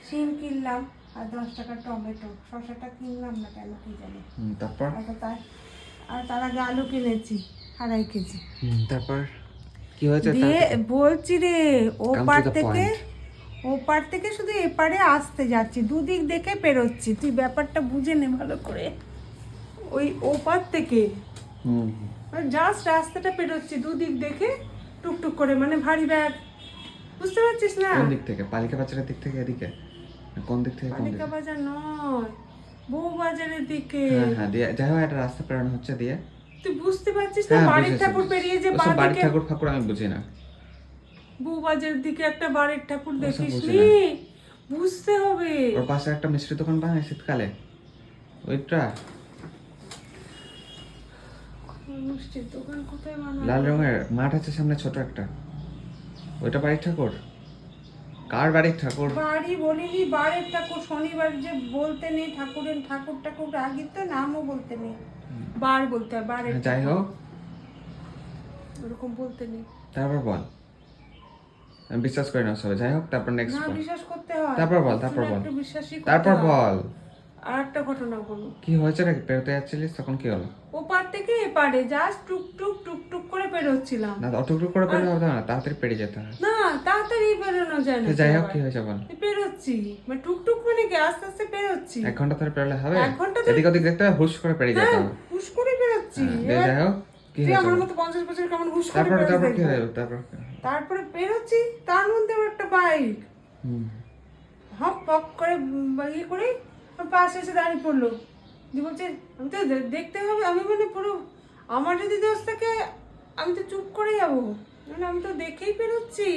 সিম কিনলাম আর 10 টাকা টমেটো, শসাটা কিনলাম না কেন কি জানি। তারপর আর তার আগে আলু কিনেছি 2.5 কেজি। তারপর কি হয়েছে? দিয়ে বলছি রে, ও পার থেকে শুধু এপারে আসতে যাচ্ছি, দুদিক দেখে পেরোচ্ছি, তুই ব্যাপারটা বুঝে নে ভালো করে। ওই ওপার থেকে জাস্ট রাস্তাটা পেরোচ্ছি দুদিক দেখে টুকটুক করে, মানে ভারী ব্যাগ, বুঝতে পারছিস না? কোন দিক থেকে? পালিকা বাজারের দিক থেকে এদিকে? কোন দিক থেকে? পালিকা বাজার নয়, বউ বাজারের দিকে। হ্যাঁ দিয়ে যাই হোক একটা রাস্তা পেরানো হচ্ছে দিয়ে। তুই বুঝতে পারছিস না? বাড়ির ঠাকুর পেরিয়ে যে বাড়ির ঠাকুর ফাকুর আমি বুঝি না। বউ বাজারের দিকে একটা বাড়ির ঠাকুর দেখিস নি? বুঝতে হবে। ওর পাশে একটা মিষ্টি দোকান বানায় শীতকালে, ওইটা মিষ্টির দোকান কোথায় বানায়? লাল রঙের মাঠ আছে সামনে ছোট একটা, ওইটা বাড়ির ঠাকুর? কার বাড়ির ঠাকুর? বাড়ি বলিনি, বাড়ির ঠাকুর। শনিবার যে বলতে নেই ঠাকুরের, ঠাকুর আগে তো নামও বলতে নেই, বার বলতে হয়, বাড়ির। যাই হোক ওরকম বলতে নেই। তারপর বল, আমি বিশ্বাস করি না সবাই। যাই হোক তারপর নেক্সট না, বল। বিশ্বাস করতে হয়। তারপর বল একটু বিশ্বাসই করতে তারপর হয়। বল আর একটা ঘটনা বলো। কি হয়েছে নাকি? পেরোতে যাচ্ছিলিস তখন কি হলো? ওপার থেকে এপারে জাস্ট টুকটুক করে পেরোচ্ছিলাম। না অটুকটুক করে পেরোতে হবে না, তাড়াতাড়ি পেরিয়ে যেতে হয়। না, তাড়াতাড়ি পেরোনো যায় না। যাই হোক কি হয়েছে বল। পেরোচ্ছি মানে টুকটুক মানে কি, আস্তে আস্তে পেরোচ্ছি। 1 ঘন্টা ধরে পেরোলে হবে? 1 ঘন্টা ধরে এদিক ওদিক দেখতে হবে, হুশ করে পেরিয়ে যেতে হবে। হুশ করে পেরোচ্ছি। যাই হোক কি তুই হয়েছে আমার বল। মতো 50 বছর কেমন হুশ করে তারপর পেরোচ্ছি? কি হলো? তারপরে পেরোচ্ছি, তার মধ্যে একটা বাইক হক পক করে ইয়ে করে ওর পাশে এসে দাঁড়িয়ে পড়লো। দিয়ে বলছে আমি তো দেখতে হবে। আমি মানে পুরো, আমার যদি দোষ থাকে আমি তো চুপ করে যাবো, মানে আমি তো দেখেই পেরোচ্ছি,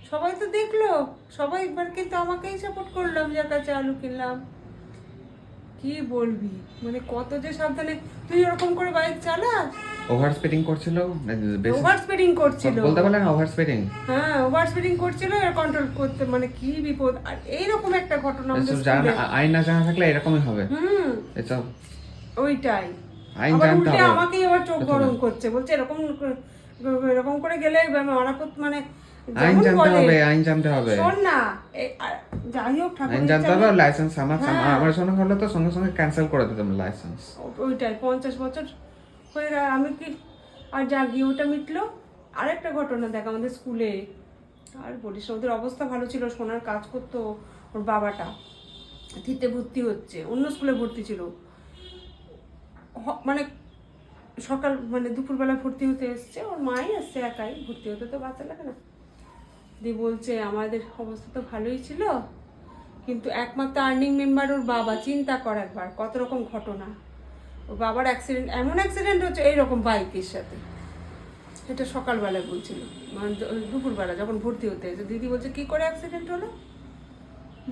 সবাই তো দেখলো, সবাই একবার কিন্তু আমাকেই সাপোর্ট করলাম, যার কাছে আলু কিনলাম। কি বলবি, মানে কত যে সাবধানে। তুই ওরকম করে বাইক চালাস? ওভার স্পিডিং করছিল, ওভার স্পিডিং করছিল, বলতে পারলে না ওভার স্পিডিং। হ্যাঁ ওভার স্পিডিং করছিল, এর কন্ট্রোল করতে মানে কি বিপদ। আর এইরকম একটা ঘটনা আমাদের স্কুলে। আইন না জানা থাকলে এরকমই হবে। এসব ওইটাই আইন আবার জানতে উল্টে হবে। আমাকেই আবার চোখ গরম করছে, বলছে এরকম করে গেলে মারাপত, মানে আইন জানতে হবে, আইন জানতে হবে। শোন না, যাই হোক ঠাকুর আইন জানতে হবে। লাইসেন্স আমার সঙ্গে হলে তো সঙ্গে সঙ্গে ক্যান্সেল করে দিতাম লাইসেন্স। ওইটাই 50 বছর হয়ে গেল আমি কি আর জাগি, ওটা মিটলো। আরেকটা ঘটনা দেখ আমাদের স্কুলে, আর বলিস, ওদের অবস্থা ভালো ছিল, সোনার কাজ করতো ওর বাবাটা, থিতে ভর্তি হচ্ছে, অন্য স্কুলে ভর্তি ছিল, মানে সকাল মানে দুপুরবেলা ভর্তি হতে এসছে, ওর মাই আসছে একাই, ভর্তি হতে তো বাচ্চা লাগে না। দিয়ে বলছে আমাদের অবস্থা তো ভালোই ছিল, কিন্তু একমাত্র আর্নিং মেম্বার ওর বাবা। চিন্তা কর একবার কত রকম ঘটনা। ওর বাবার অ্যাক্সিডেন্ট, এমন অ্যাক্সিডেন্ট হচ্ছে এইরকম বাইকের সাথে। এটা সকালবেলায় বলছিল, মানে দুপুরবেলা যখন ভর্তি হতে এসে দিদি বলছে কি করে অ্যাক্সিডেন্ট হলো।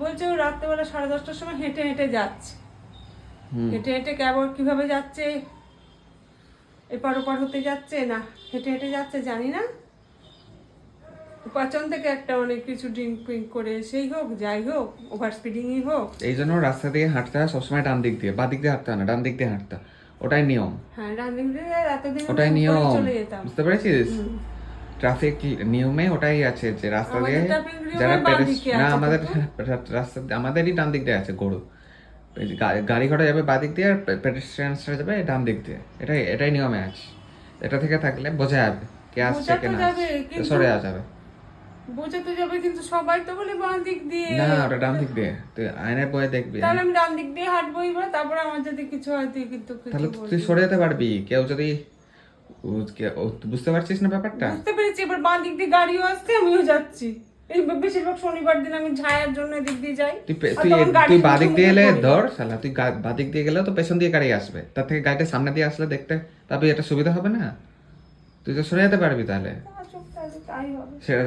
বলছে ও রাত্রেবেলা 10:30টার সময় হেঁটে হেঁটে যাচ্ছে, হেঁটে হেঁটে কিভাবে যাচ্ছে, এপার ওপার হতে যাচ্ছে না হেঁটে হেঁটে যাচ্ছে জানি না, পাচন থেকে একটা অনেক কিছু ড্রিঙ্ক করে সেই হোক, যাই হোক, ওভার স্পিডিংই হোক। এই জন্য রাস্তা দিয়ে হাঁটতে হয় সবসময় ডান দিক দিয়ে, বাঁ দিক দিয়ে হাঁটতে হয় না, ডান দিক দিয়ে হাঁটতে। ওটাই নিয়ম। হ্যাঁ, ডান দিক দিয়ে এতদিন ওটাই নিয়ম, চলে যেতাম। বুঝতে পেরেছিস? ট্রাফিক নিয়মে ওটাই আছে যে রাস্তা দিয়ে যারা না, আমাদের রাস্তা আমাদেরই ডান দিক দিয়ে আছে গরু, গাড়ি ঘোড়া যাবে বাঁ দিক দিয়ে আর পেডেস্ট্রিয়ানসরা যাবে ডান দিক দিয়ে। এটাই নিয়মে আছে। এটা থেকে থাকলে বোঝা যাবে কে আসছে কে না, সরে যাবে, বোঝাতে যাবে, কিন্তু সবাই তো বলে বাঁ দিক দিয়ে। না ওটা ডান দিক দিয়ে। তুই আয়নায় বয়ে দেখবি, তাহলে আমি ডান দিক দিয়ে হাঁটবো, এবার তারপরে আমার যদি কিছু হয় তুই কিন্তু তাহলে তুই সরে যেতে পারবি। কেউ যদি বুঝতে পারছিস না ব্যাপারটা? বুঝতে পেরেছি। এবার বাঁ দিক দিয়ে গাড়িও আসছে, আমিও যাচ্ছি। এই বেশিরভাগ শনিবার দিন আমি ছায়ার জন্য এদিক দিয়ে যাই। তুই বাঁ দিক দিয়ে এলে ধর শালা, তুই বাঁ দিক দিয়ে গেলেও তো পেছন দিয়ে গাড়ি আসবে, তার থেকে গাড়িটা সামনে দিয়ে আসলে দেখতে পাবি, এটা সুবিধা হবে না? তুই তো সরে যেতে পারবি তাহলে।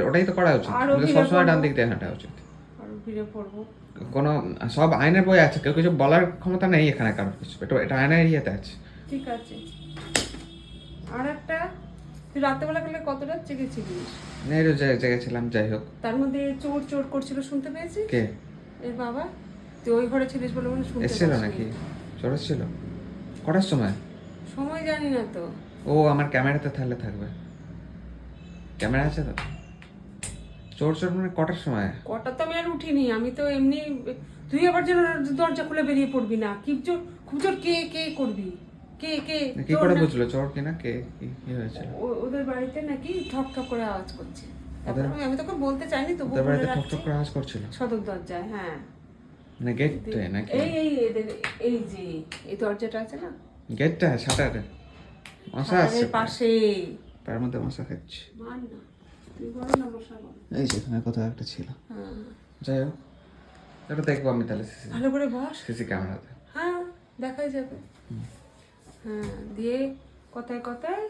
ওটাই তো করা উচিত, সবসময় ডান দিক দিয়ে হাঁটা উচিত। কোনো সব আইনের বই আছে, কেউ কিছু বলার ক্ষমতা নেই এখানে কারোর কিছু, এটা আইনের এরিয়াতে আছে। ঠিক আছে। আর একটা, তুই রাত্রেবেলা গেলে কত রাত জেগেছিলিস? জেগেছিলাম। যাই হোক তার মধ্যে চোর করছিল, শুনতে পেয়েছিস? কে? এর বাবা। তুই ওই ঘরে ছিলিস বলে মনে শুনতে এসেছিল নাকি? চোর ছিল কটার সময়? সময় জানি না তো। ও আমার ক্যামেরাতে তাহলে থাকবে, ক্যামেরা আছে তো। চোর চোর মানে কটার সময়? কটা তো আমি আর উঠিনি, আমি তো এমনি, তুই আবার যেন দরজা খুলে বেরিয়ে পড়বি না, খুব জোর কে কে করবি, কে কে কি করে বুঝলো চোর কিনা? কে কি হয়েছিল? ওদের বাড়িতে নাকি ঠক ঠক করে আওয়াজ করছে। তারপর আমি তোকে বলতে চাইনি, তবু ওদের বলে বাড়িতে ঠক রাখছি। ঠক করে আওয়াজ করছিল সদর দরজায়, হ্যাঁ। মানে গেটে নাকি? এই যে এই দরজাটা আছে না, গেটটা শাটারে মশা আছে পাশে, তার মধ্যে মশা খাচ্ছে। মান না, তুই বল না, মশা বল। এই যেখানে কোথাও একটা ছিল। হ্যাঁ, যাই হোক, এটা দেখবো আমি তাহলে ভালো করে বস। সিসি ক্যামেরাতে। হ্যাঁ, দেখাই যাবে। হ্যাঁ, দিয়ে কথায় কথায়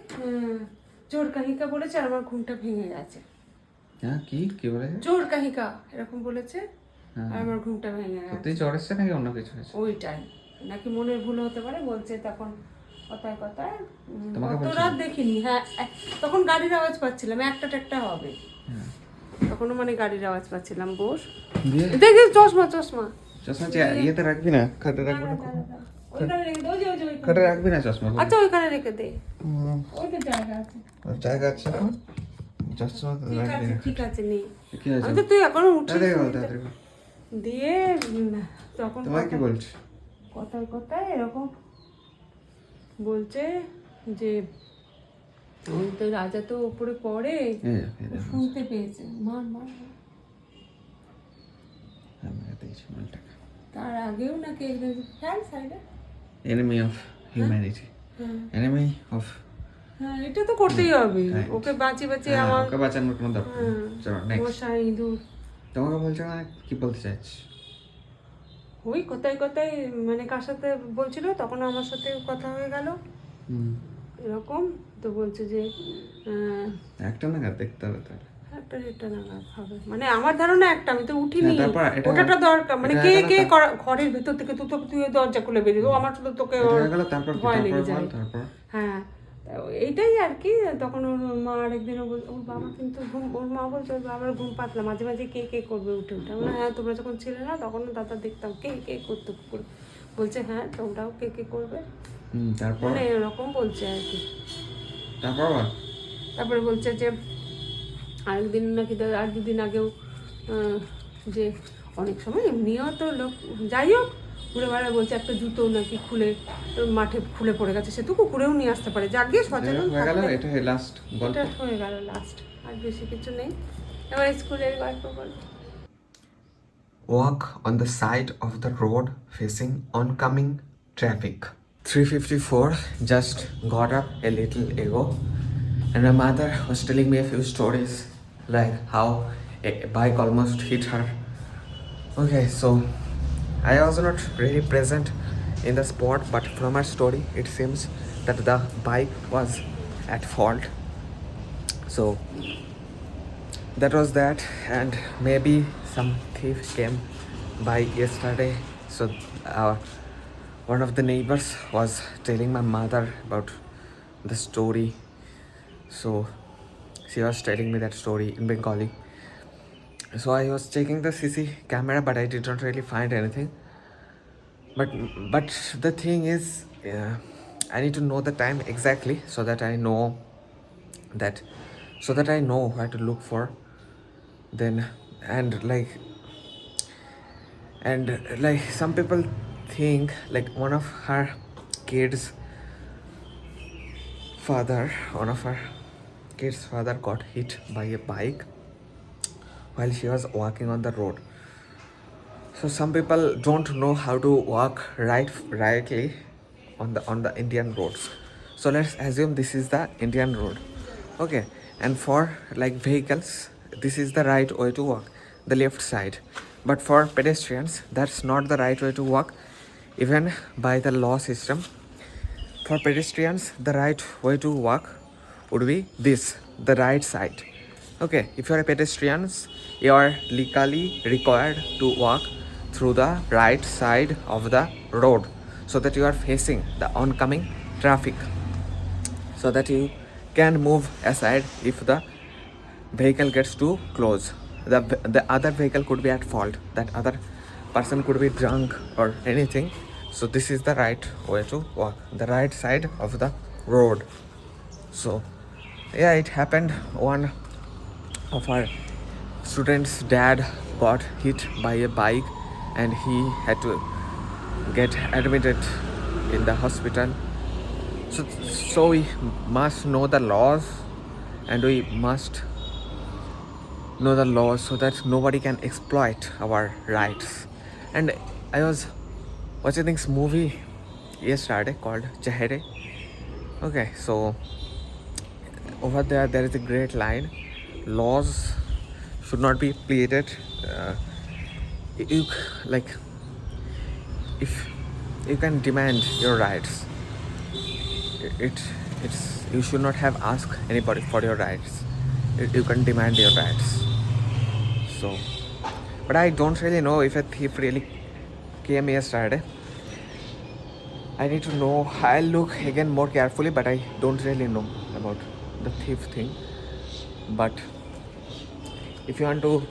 জোর কাহিকা বলেছে, আর আমার ঘুমটা ভেঙে গেছে। হ্যাঁ, কি বলে? জোর কাহিকা এরকম বলেছে, আর আমার ঘুমটা ভেঙে গেছে। সত্যি জ্বর এসছে নাকি অন্য কিছু হয়েছে? ওইটাই নাকি মনের ভুল হতে পারে বলছে। তখন কথায় কথায় তোমাকে অত রাত দেখিনি। হ্যাঁ, তখন গাড়ির আওয়াজ পাচ্ছিলাম, একটা হবে তখনও, মানে গাড়ির আওয়াজ পাচ্ছিলাম। বস, দেখি চশমা ইয়েতে রাখবি না, খাটে রাখবি না, ওইখানে রেখে দে, খাটে রাখবি না চশমা। আচ্ছা ওইখানে রেখে দে, ওই তো জায়গা আছে। জায়গা আছে এখন, চশমা রাখবি না। ঠিক আছে নেই, কি আছে? আমি তো তুই এখনো উঠিস তাড়াতাড়ি বল। দিয়ে তখন তোমায় কি বলছি? কথায় কথায় এরকম বলছে যে ওই তো রাজা তো উপরে পড়ে, শুনতে পেয়েছে। মার মার মার। তার আগেও নাকি একজন ফ্যান সাইডে, enemy of humanity, enemy of, হ্যাঁ এটা তো করতেই হবে, ওকে বাঁচিয়ে আমার, ওকে বাঁচানোর কোনো দরকার নেই। চলো নেক্সট। মশা ইঁদুর। তোমাকে বলছো মানে কি বলতে চাইছিস? ওই কথায় কথায় মানে কার সাথে বলছিল, তখন আমার সাথে কথা হয়ে গেল এরকম। তো বলছে যে একটা নাগাদ দেখতে হবে তাহলে। একটা নাগাদ হবে, মানে আমার ধারণা একটা, আমি তো উঠিনি। তারপর ওটাটা দরকার, মানে কে কে ঘরের ভেতর থেকে তুই দরজা খুলে বেরিয়ে, আমার শুধু তোকে ভয় লেগে যায়। হ্যাঁ, এইটাই আর কি। তখন ওর মা আরেকদিনও বলছে, ওর বাবা কিন্তু ওর মা বলছে ওর বাবার ঘুম পাতলা, মাঝে মাঝে কে কে করবে উঠে উঠে। আমরা হ্যাঁ, তোমরা যখন ছিলে না তখন দাদা দেখতাম কে কে করতো করে। বলছে হ্যাঁ, তোমরাও কে কে করবে, মানে এরকম বলছে আর কি। তারপরে বলছে যে আরেকদিন নাকি আর দুদিন আগেও যে অনেক সময় এমনিও তো লোক, যাই হোক ঘুরে বেড়ায়, বলছে একটা জুতো নাকি খুলে মাঠে খুলে পড়ে গেছে, সে তো কুকুরেও নিয়ে আসতে পারে। যাকে সচেতন থাকতে, এটা হয়ে গেল লাস্ট, আর বেশি কিছু নেই। এবার স্কুলের গল্প বল। Walk on the side of the road facing oncoming traffic. 3:54, just got up a little ago, and my mother was telling me a few stories, like how a bike almost hit her. Okay, so I was not really present in the spot, but from her story, it seems that the bike was at fault. So that was that, and maybe some thief came by yesterday. So one of the neighbors was telling my mother about the story. So she was telling me that story in Bengali. So I was checking the CC camera, but I did not really find anything. But the thing is, I need to know the time exactly, so that I know where to look for. Then and like some people think like one of her kids' father got hit by a bike while she was walking on the road. So some people don't know how to walk rightly on the Indian roads. So let's assume this is the Indian road, okay, and for like vehicles, this is the right way to walk, the left side. But for pedestrians, that's not the right way to walk, even by the law system. For pedestrians, the right way to walk would be this, the right side. Okay, if you are a pedestrian, you are legally required to walk through the right side of the road, so that you are facing the oncoming traffic, so that you can move aside if the vehicle gets too close. The other vehicle could be at fault, that other person could be drunk or anything. So this is the right way to walk, the right side of the road. So yeah, it happened one of our student's dad got hit by a bike and he had to get admitted in the hospital. So we must know the laws, and we must know the laws so that nobody can exploit our rights. And I was watching this movie yesterday called Chahere. Okay, so over there is a great line: laws should not be pleaded. You like if you can demand your rights, it it's you should not have asked anybody for your rights. You can demand your rights. So, but I don't really know if a thief really came yesterday. I need to know. I'll look again more carefully, but I don't really know about the thief thing. But if you want to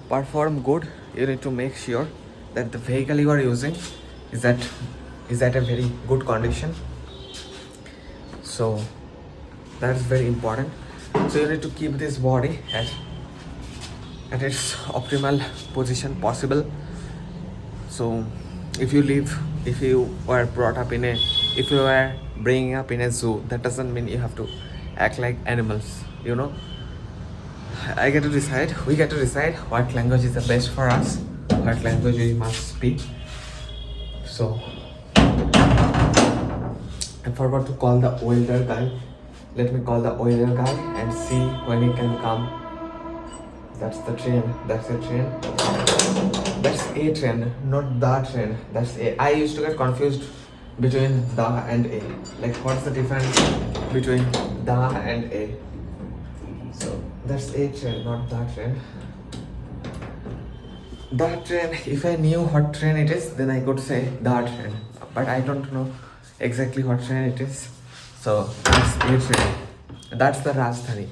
perform good, you need to make sure that the vehicle you are using is at a very good condition. So that's very important. So you need to keep this body at its optimal position possible. So if you were brought up if you were bringing up in a zoo, that doesn't mean you have to act like animals, you know. We get to decide what language is the best for us, what language we must speak. So I forgot to call the welder guy. Let me call the welder guy and see when he can come. That's the train. That's a train. That's a train, not the train. That's a. I used to get confused between the and a. Like, what's the difference between the and a? So that's a train, not the train. The train. If I knew what train it is, then I could say the train. But I don't know exactly what train it is. So that's a train. That's the Rajdhani.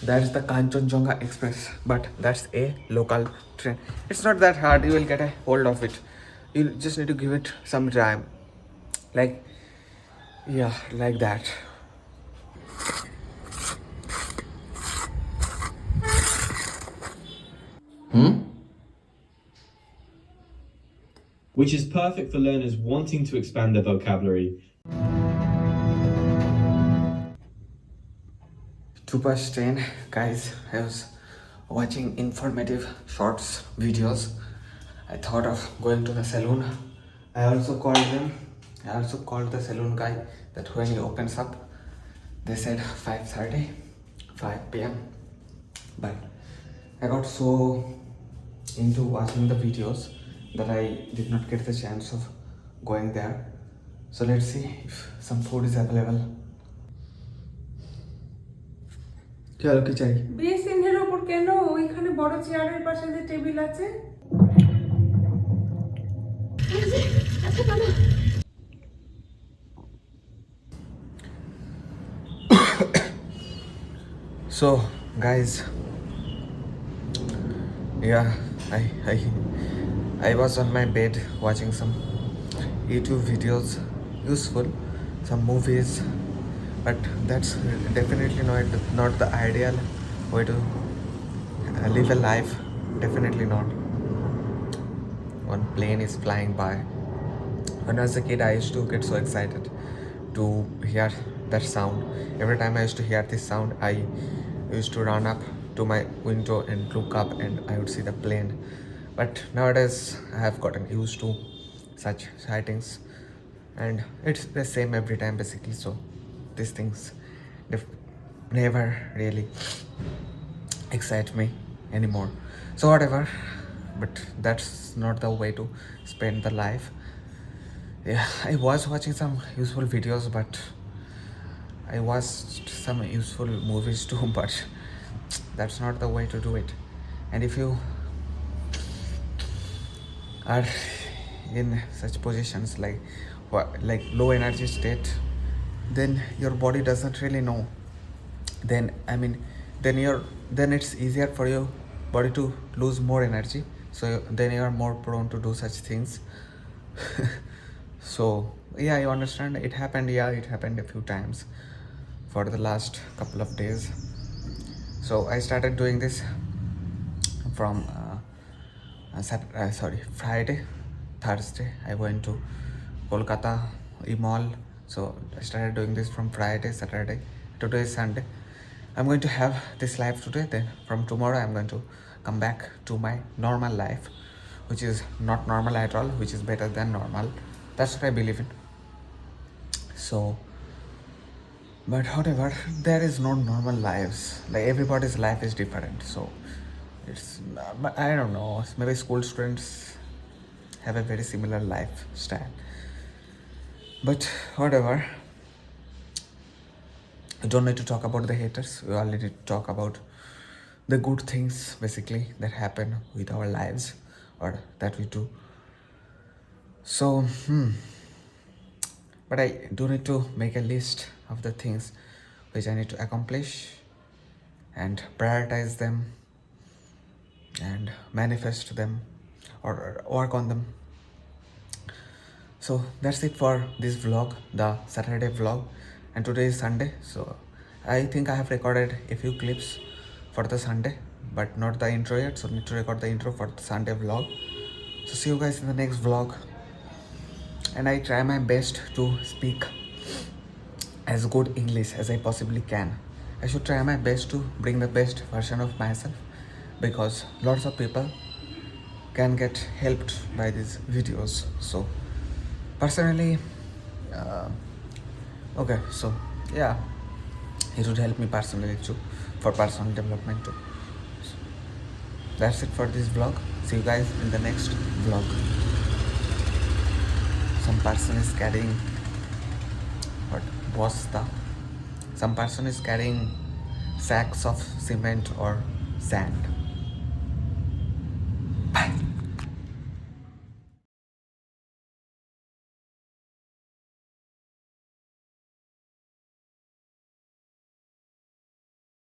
That's the Kanchenjunga Express, but that's a local train. It's not that hard. You will get a hold of it. You just need to give it some time. Like that. Which is perfect for learners wanting to expand their vocabulary. Super strain, guys. I was watching informative shorts videos. I thought of going to the salon. I also called the salon guy that when he opens up, they said 5:30, 5 p.m. But I got so into watching the videos that I did not get the chance of going there. So let's see if some food is available. কি চাই? বেসিনের উপর কেন? ওইখানে বড় চেয়ারের পাশে যে টেবিল আছে। So guys, yeah, I was on my bed watching some YouTube videos, useful, some movies, but that's definitely not the ideal way to live a life. Definitely not. One plane is flying by. When I was a kid, I used to get so excited to hear that sound. Every time I used to hear this sound, I used to run up to my window and look up, and I would see the plane. But nowadays I have gotten used to such sightings, and it's the same every time basically. So these things never really excite me anymore. So whatever, but that's not the way to spend the life. Yeah, I was watching some useful videos, but I watched some useful movies too, but that's not the way to do it. And if you are in such positions like low energy state, then your body doesn't really know. Then it's easier for your body to lose more energy. So then you are more prone to do such things. So yeah, you understand. It happened a few times for the last couple of days. So I started doing this from Friday. Thursday I went to Kolkata mall. So I started doing this from Friday, Saturday. Today is Sunday. I'm going to have this live today. Then from tomorrow I'm going to come back to my normal life, which is not normal at all, which is better than normal. That's what I believe in. So, but however, there is no normal lives. Like everybody's life is different. So it's, I don't know, maybe school students have a very similar lifestyle. But whatever, we don't need to talk about the haters. We only need to talk about the good things basically that happen with our lives or that we do. So but I do need to make a list of the things which I need to accomplish and prioritize them and manifest them or work on them. So that's it for this vlog, the Saturday vlog, and today is Sunday. So I think I have recorded a few clips for the Sunday, but not the intro yet. So need to record the intro for the Sunday vlog. So see you guys in the next vlog. And I try my best to speak as good English as I possibly can. I should try my best to bring the best version of myself, because lots of people can get helped by these videos. So personally, okay, so yeah, it would help me personally too, for personal development too. So that's it for this vlog. See you guys in the next vlog. Some person is carrying some person is carrying sacks of cement or sand.